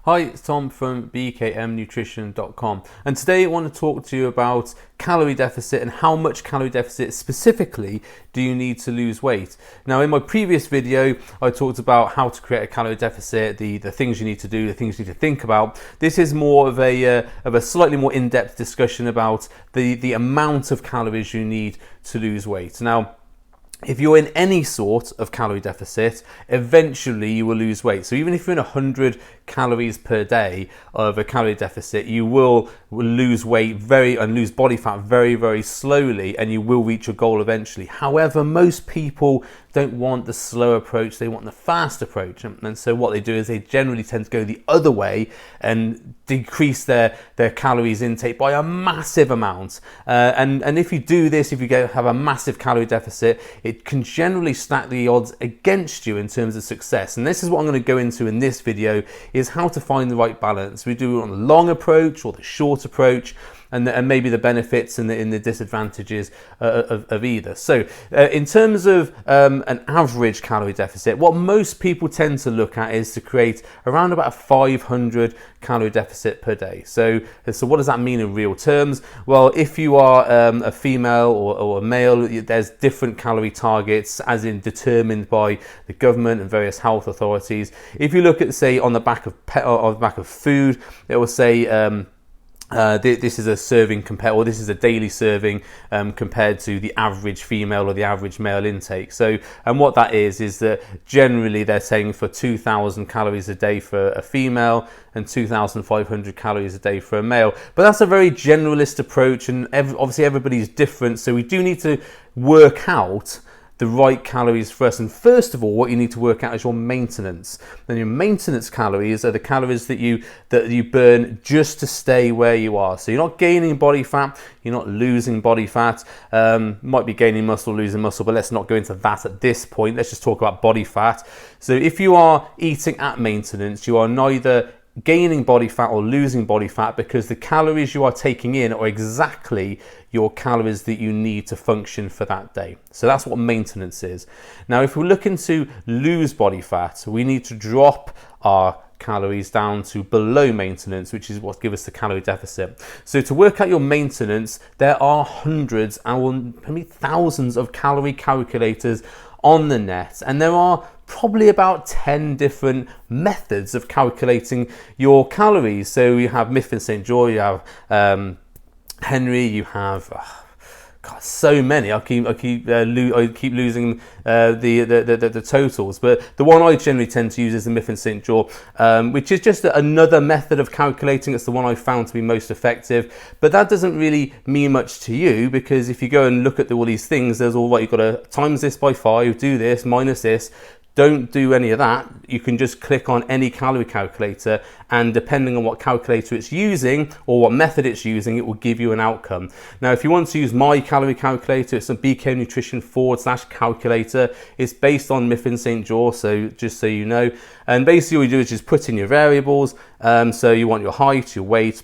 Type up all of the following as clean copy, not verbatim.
Hi, it's Tom from bkmnutrition.com, and today I want to talk to you about calorie deficit and how much calorie deficit specifically do you need to lose weight. Now, in my previous video I talked about how to create a calorie deficit, the things you need to do, the things you need to think about. This is more of a slightly more in-depth discussion about the amount of calories you need to lose weight. Now, if you're in any sort of calorie deficit, eventually you will lose weight. So even if you're in 100 calories per day of a calorie deficit, you will lose weight and lose body fat very, very slowly, and you will reach your goal eventually. However, most people don't want the slow approach, they want the fast approach. And so what they do is they generally tend to go the other way and decrease their calories intake by a massive amount. And if you do this, if you have a massive calorie deficit, it can generally stack the odds against you in terms of success. And this is what I'm going to go into in this video, is how to find the right balance. We do it on the long approach or the short approach, and maybe the benefits and the disadvantages of either. So in terms of an average calorie deficit, what most people tend to look at is to create around about a 500 calorie deficit per day. So what does that mean in real terms? Well, if you are a female or a male, there's different calorie targets, as in determined by the government and various health authorities. If you look at, say, on the back of food, it will say this is a serving this is a daily serving compared to the average female or the average male intake. So, and what that is that generally they're saying for 2,000 calories a day for a female and 2,500 calories a day for a male. But that's a very generalist approach, and obviously everybody's different. So we do need to work out the right calories for us. And first of all, what you need to work out is your maintenance. And your maintenance calories are the calories that you burn just to stay where you are. So you're not gaining body fat, you're not losing body fat. Might be gaining muscle, losing muscle, but let's not go into that at this point. Let's just talk about body fat. So if you are eating at maintenance, you are neither gaining body fat or losing body fat, because the calories you are taking in are exactly your calories that you need to function for that day. So that's what maintenance is. Now, if we're looking to lose body fat, we need to drop our calories down to below maintenance, which is what gives us the calorie deficit. So to work out your maintenance, there are hundreds and maybe thousands of calorie calculators on the net, and there are probably about 10 different methods of calculating your calories. So you have Myth and St. George, you have Henry, you have so many. I keep losing the totals, but the one I generally tend to use is the Myth and St. George, which is just another method of calculating. It's the one I found to be most effective, but that doesn't really mean much to you, because if you go and look at all these things, there's all right, you've got to times this by 5, do this, minus this. Don't do any of that. You can just click on any calorie calculator, and depending on what calculator it's using or what method it's using, it will give you an outcome. Now, if you want to use my calorie calculator, it's a BK Nutrition /calculator. It's based on Myth and St. George, so just so you know. And basically all you do is just put in your variables. So you want your height, your weight,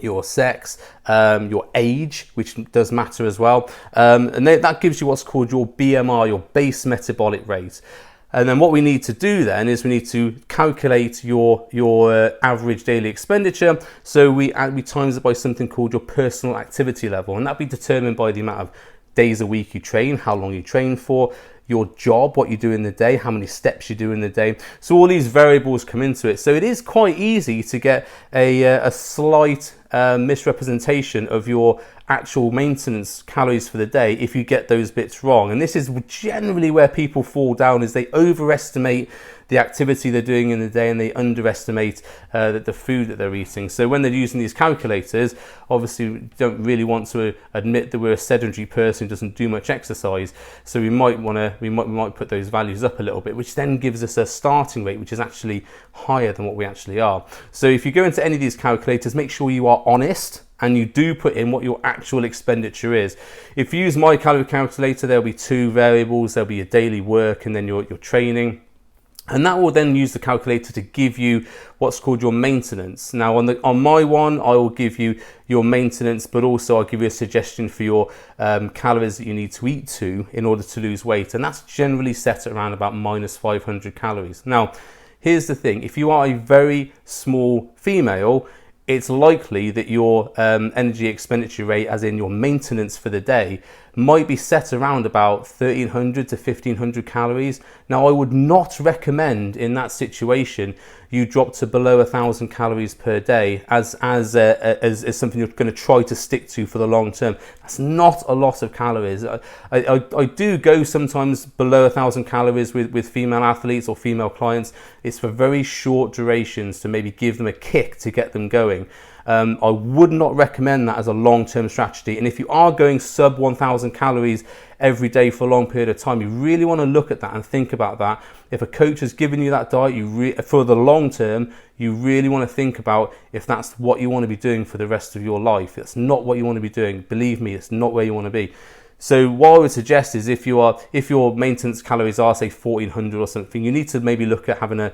your sex, your age, which does matter as well. And that gives you what's called your BMR, your base metabolic rate. And then what we need to do then is we need to calculate your average daily expenditure. So we times it by something called your personal activity level, and that'll be determined by the amount of days a week you train, how long you train for, your job, what you do in the day, how many steps you do in the day. So all these variables come into it. So it is quite easy to get a slight misrepresentation of your actual maintenance calories for the day if you get those bits wrong. And this is generally where people fall down, is they overestimate the activity they're doing in the day and they underestimate the food that they're eating. So when they're using these calculators, obviously we don't really want to admit that we're a sedentary person who doesn't do much exercise. So we might put those values up a little bit, which then gives us a starting rate which is actually higher than what we actually are. So if you go into any of these calculators, make sure you are honest and you do put in what your actual expenditure is. If you use my calorie calculator, there'll be 2 variables. There'll be your daily work and then your training. And that will then use the calculator to give you what's called your maintenance. Now on my one, I will give you your maintenance, but also I'll give you a suggestion for your calories that you need to eat to in order to lose weight. And that's generally set at around about minus 500 calories. Now, here's the thing: if you are a very small female, it's likely that your energy expenditure rate, as in your maintenance for the day, might be set around about 1,300 to 1,500 calories. Now, I would not recommend in that situation you drop to below 1,000 calories per day as something you're going to try to stick to for the long term. That's not a lot of calories. I do go sometimes below 1,000 calories with female athletes or female clients. It's for very short durations to maybe give them a kick to get them going. I would not recommend that as a long-term strategy. And if you are going sub 1,000 calories every day for a long period of time, you really want to look at that and think about that. If a coach has given you that diet for the long term, you really want to think about if that's what you want to be doing for the rest of your life. It's not what you want to be doing. Believe me, it's not where you want to be. So what I would suggest is if your maintenance calories are, say, 1,400 or something, you need to maybe look at having a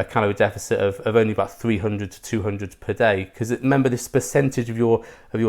calorie deficit of only about 300 to 200 per day, because remember, this percentage of your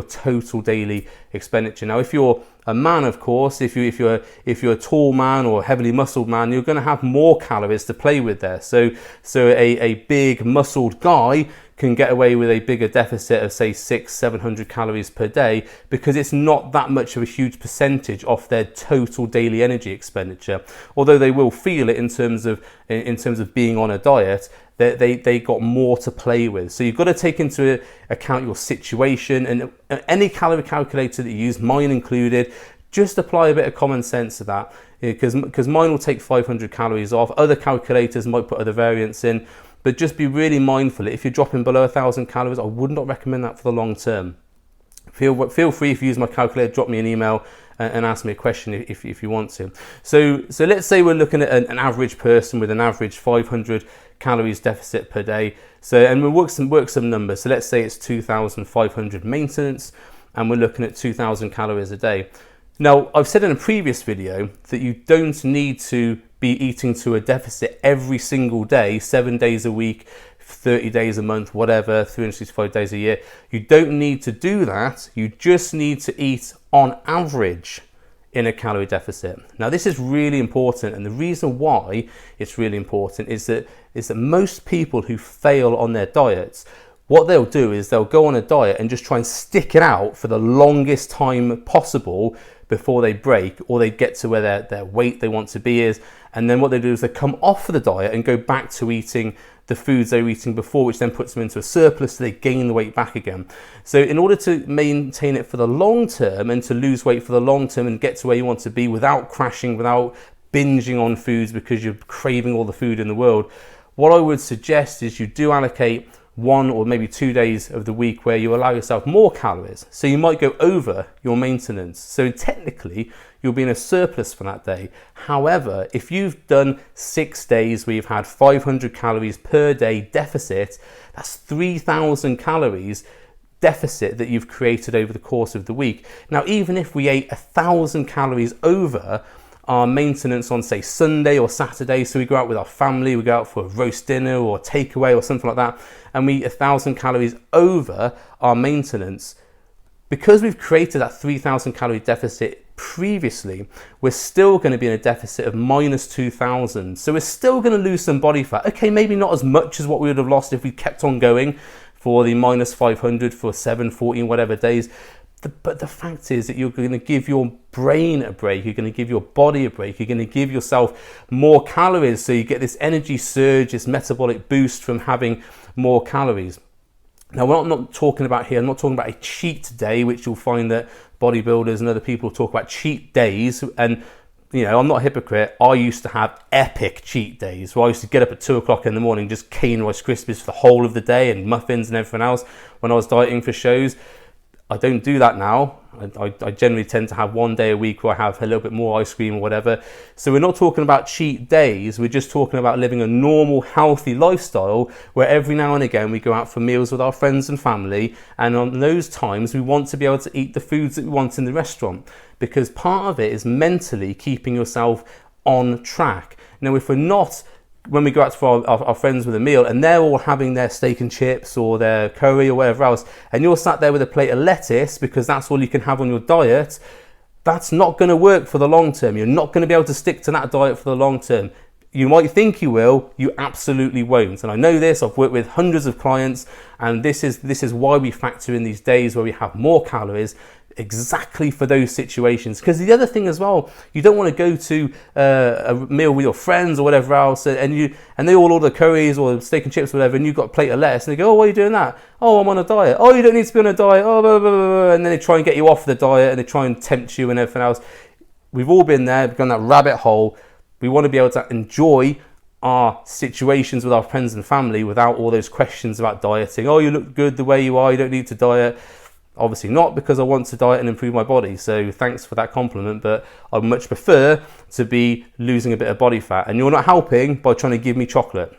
total daily expenditure. Now, if you're a man, of course, if you're a tall man or a heavily muscled man, you're going to have more calories to play with there. So a big muscled guy can get away with a bigger deficit of, say, 600-700 calories per day, because it's not that much of a huge percentage off their total daily energy expenditure. Although they will feel it in terms of being on a diet, they got more to play with. So you've got to take into account your situation, and any calorie calculator that you use, mine included, just apply a bit of common sense to that, because mine will take 500 calories off. Other calculators might put other variants in. But just be really mindful. If you're dropping below 1,000 calories, I would not recommend that for the long term. Feel free, if you use my calculator, drop me an email and ask me a question if you want to. So let's say we're looking at an average person with an average 500 calories deficit per day. And we'll work some numbers. So let's say it's 2,500 maintenance, and we're looking at 2,000 calories a day. Now, I've said in a previous video that you don't need to be eating to a deficit every single day, 7 days a week, 30 days a month, whatever, 365 days a year. You don't need to do that. You just need to eat on average in a calorie deficit. Now, this is really important, and the reason why it's really important is that most people who fail on their diets, what they'll do is they'll go on a diet and just try and stick it out for the longest time possible before they break, or they get to where their weight they want to be is. And then what they do is they come off of the diet and go back to eating the foods they were eating before, which then puts them into a surplus, so they gain the weight back again. So in order to maintain it for the long term and to lose weight for the long term and get to where you want to be without crashing, without binging on foods because you're craving all the food in the world, what I would suggest is you do allocate 1 or maybe 2 days of the week where you allow yourself more calories. So you might go over your maintenance. So technically, you'll be in a surplus for that day. However, if you've done 6 days where you've had 500 calories per day deficit, that's 3,000 calories deficit that you've created over the course of the week. Now, even if we ate 1,000 calories over our maintenance on, say, Sunday or Saturday, so we go out with our family, we go out for a roast dinner or a takeaway or something like that, and we eat 1,000 calories over our maintenance, because we've created that 3,000 calorie deficit previously, we're still going to be in a deficit of minus 2,000. So we're still going to lose some body fat. Okay, maybe not as much as what we would have lost if we kept on going for the minus 500 for 7, 14, whatever days. But the fact is that you're going to give your brain a break, you're going to give your body a break, you're going to give yourself more calories, so you get this energy surge, this metabolic boost from having more calories. Now, what I'm not talking about here, I'm not talking about a cheat day, which you'll find that bodybuilders and other people talk about cheat days. And, you know, I'm not a hypocrite. I used to have epic cheat days where I used to get up at 2 o'clock in the morning, just cane Rice Krispies for the whole of the day and muffins and everything else when I was dieting for shows. I don't do that now. I generally tend to have 1 day a week where I have a little bit more ice cream or whatever. So we're not talking about cheat days. We're just talking about living a normal, healthy lifestyle where every now and again we go out for meals with our friends and family. And on those times, we want to be able to eat the foods that we want in the restaurant, because part of it is mentally keeping yourself on track. Now, if we're not, when we go out for our friends with a meal and they're all having their steak and chips or their curry or whatever else, and you're sat there with a plate of lettuce because that's all you can have on your diet, that's not going to work for the long term. You're not going to be able to stick to that diet for the long term. You might think you will, you absolutely won't. And I know this, I've worked with hundreds of clients, and this is why we factor in these days where we have more calories, exactly for those situations. Because the other thing as well, you don't want to go to a meal with your friends or whatever else, and they all order curries or steak and chips or whatever, and you've got a plate of lettuce, and they go, oh, why are you doing that? Oh, I'm on a diet. Oh, you don't need to be on a diet. Oh, blah, blah, blah, blah. And then they try and get you off the diet, and they try and tempt you and everything else. We've all been there, we've gone that rabbit hole. We want to be able to enjoy our situations with our friends and family without all those questions about dieting. Oh, you look good the way you are, you don't need to diet. Obviously not, because I want to diet and improve my body. So thanks for that compliment, but I much prefer to be losing a bit of body fat. And you're not helping by trying to give me chocolate.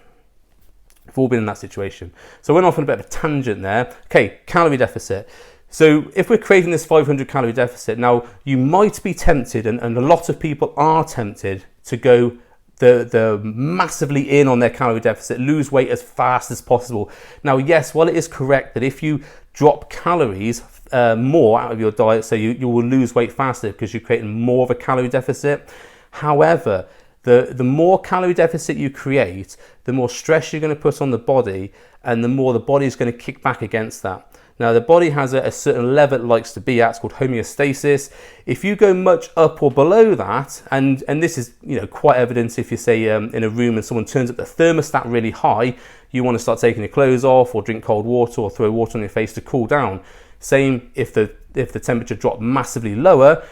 We've all been in that situation. So I went off on a bit of a tangent there. Okay, calorie deficit. So if we're creating this 500 calorie deficit, now you might be tempted, and a lot of people are tempted to go the massively in on their calorie deficit, lose weight as fast as possible. Now, yes, while it is correct that if you drop calories more out of your diet, so you will lose weight faster because you're creating more of a calorie deficit. However, the more calorie deficit you create, the more stress you're going to put on the body, and the more the body is going to kick back against that. Now, the body has a certain level it likes to be at. It's called homeostasis. If you go much up or below that, and this is quite evident if you say in a room and someone turns up the thermostat really high, you want to start taking your clothes off or drink cold water or throw water on your face to cool down. Same if the temperature dropped massively lower,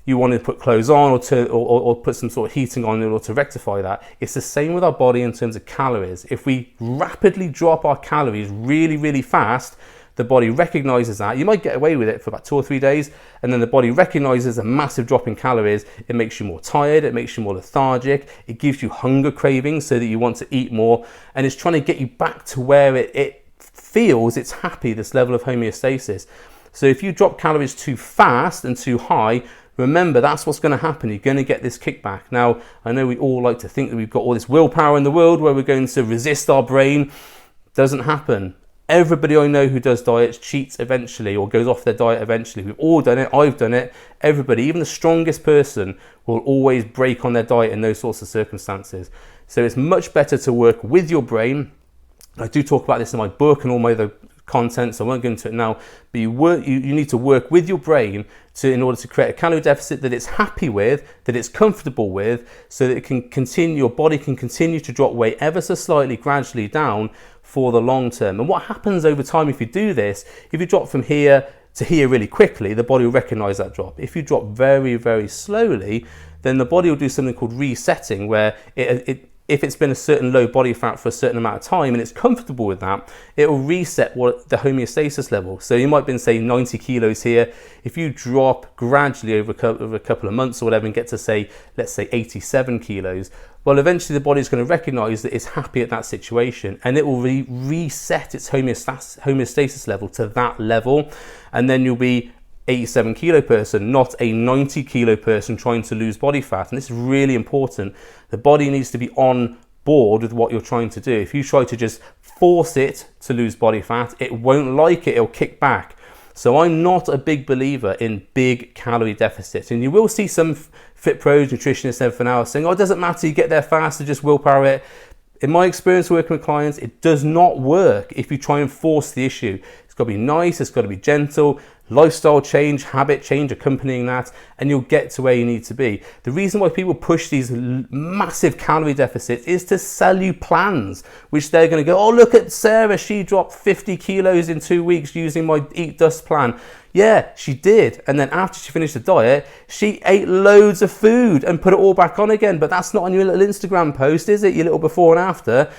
you want to put clothes on or put some sort of heating on in order to rectify that. It's the same with our body in terms of calories. If we rapidly drop our calories really, really fast, the body recognizes that. You might get away with it for about 2 or 3 days, and then the body recognizes a massive drop in calories. It makes you more tired, it makes you more lethargic, it gives you hunger cravings so that you want to eat more, and it's trying to get you back to where it feels it's happy, this level of homeostasis. So if you drop calories too fast and too high, remember that's what's going to happen. You're going to get this kickback. Now, I know we all like to think that we've got all this willpower in the world where we're going to resist our brain. Doesn't happen. Everybody I know who does diets cheats eventually or goes off their diet eventually. We've all done it. I've done it. Everybody, even the strongest person, will always break on their diet in those sorts of circumstances. So it's much better to work with your brain. I do talk about this in my book and all my other content, so I won't go into it now, but you need to work with your brain in order to create a calorie deficit that it's happy with, that it's comfortable with, so that it can continue, your body can continue to drop weight ever so slightly, gradually down for the long term. And what happens over time if you do this, if you drop from here to here really quickly, the body will recognize that drop. If you drop very, very slowly, then the body will do something called resetting, where if it's been a certain low body fat for a certain amount of time and it's comfortable with that, it will reset the homeostasis level. So you might have been, say, 90 kilos here. If you drop gradually over a couple of months or whatever and get to, say, let's say 87 kilos, well, eventually the body's going to recognize that it's happy at that situation, and it will reset its homeostasis level to that level, and then you'll be 87 kilo person, not a 90 kilo person trying to lose body fat. And this is really important. The body needs to be on board with what you're trying to do. If you try to just force it to lose body fat, it won't like it, it'll kick back. So I'm not a big believer in big calorie deficits. And you will see some fit pros, nutritionists and everything else saying, oh, it doesn't matter, you get there faster, just willpower it. In my experience working with clients, it does not work if you try and force the issue. It's got to be nice, it's got to be gentle, lifestyle change, habit change accompanying that, and you'll get to where you need to be. The reason why people push these massive calorie deficits is to sell you plans, which they're going to go, oh, look at Sarah, she dropped 50 kilos in 2 weeks using my Eat Dust plan. Yeah, she did. And then after she finished the diet, she ate loads of food and put it all back on again. But that's not on your little Instagram post, is it? Your little before and after.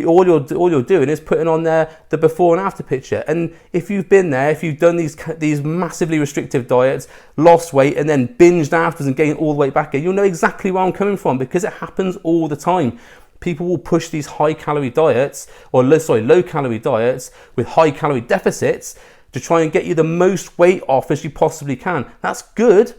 All you're doing is putting on there the before and after picture. And if you've been there, if you've done these massively restrictive diets, lost weight, and then binged afterwards and gained all the way back again, you'll know exactly where I'm coming from, because it happens all the time. People will push these low calorie diets with high calorie deficits to try and get you the most weight off as you possibly can. That's good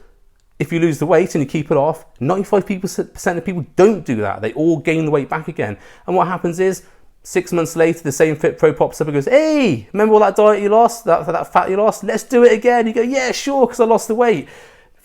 if you lose the weight and you keep it off. 95% of people don't do that. They all gain the weight back again. And what happens is 6 months later, the same fit pro pops up and goes, hey, remember all that diet you lost, that fat you lost? Let's do it again. You go, yeah, sure, because I lost the weight.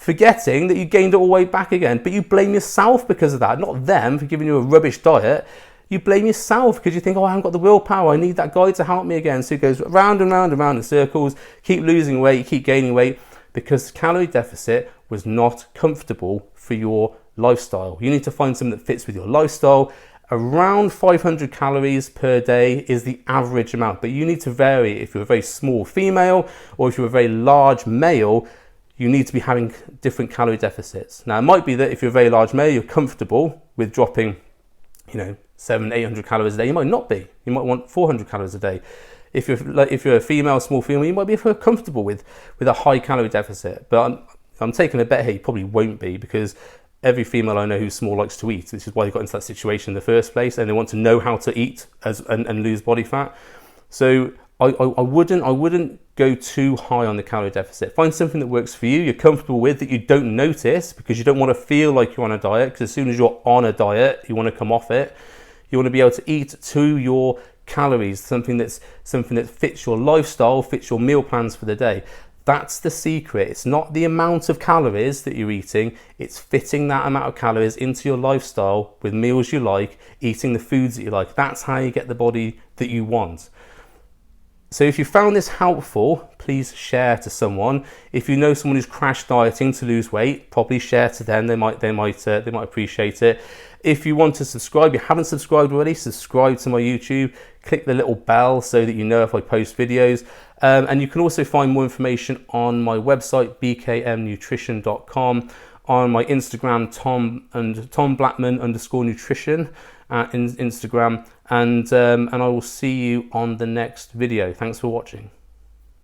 forgetting that you gained it all the way back again. But you blame yourself because of that, not them for giving you a rubbish diet. You blame yourself because you think, oh, I haven't got the willpower, I need that guy to help me again. So it goes round and round and round in circles, keep losing weight, keep gaining weight, because calorie deficit was not comfortable for your lifestyle. You need to find something that fits with your lifestyle. Around 500 calories per day is the average amount, but you need to vary. If you're a very small female or if you're a very large male, you need to be having different calorie deficits. Now, it might be that if you're a very large male, you're comfortable with dropping, 700-800 calories a day. You might not be. You might want 400 calories a day. If you're a female, small female, you might be comfortable with a high calorie deficit. But I'm taking a bet here, you probably won't be, because every female I know who's small likes to eat, which is why they got into that situation in the first place, and they want to know how to eat and lose body fat. So I wouldn't go too high on the calorie deficit. Find something that works for you, you're comfortable with, that you don't notice, because you don't want to feel like you're on a diet, because as soon as you're on a diet, you want to come off it. You want to be able to eat to your calories, something that fits your lifestyle, fits your meal plans for the day. That's the secret. It's not the amount of calories that you're eating, it's fitting that amount of calories into your lifestyle with meals you like, eating the foods that you like. That's how you get the body that you want. So if you found this helpful, please share to someone. If you know someone who's crash dieting to lose weight, probably share to them. They might appreciate it. If you want to subscribe, you haven't subscribed already, subscribe to my YouTube. Click the little bell so that you know if I post videos. And you can also find more information on my website, bkmnutrition.com, on my Instagram, Tom Blackman _nutrition in Instagram, and I will see you on the next video. Thanks for watching.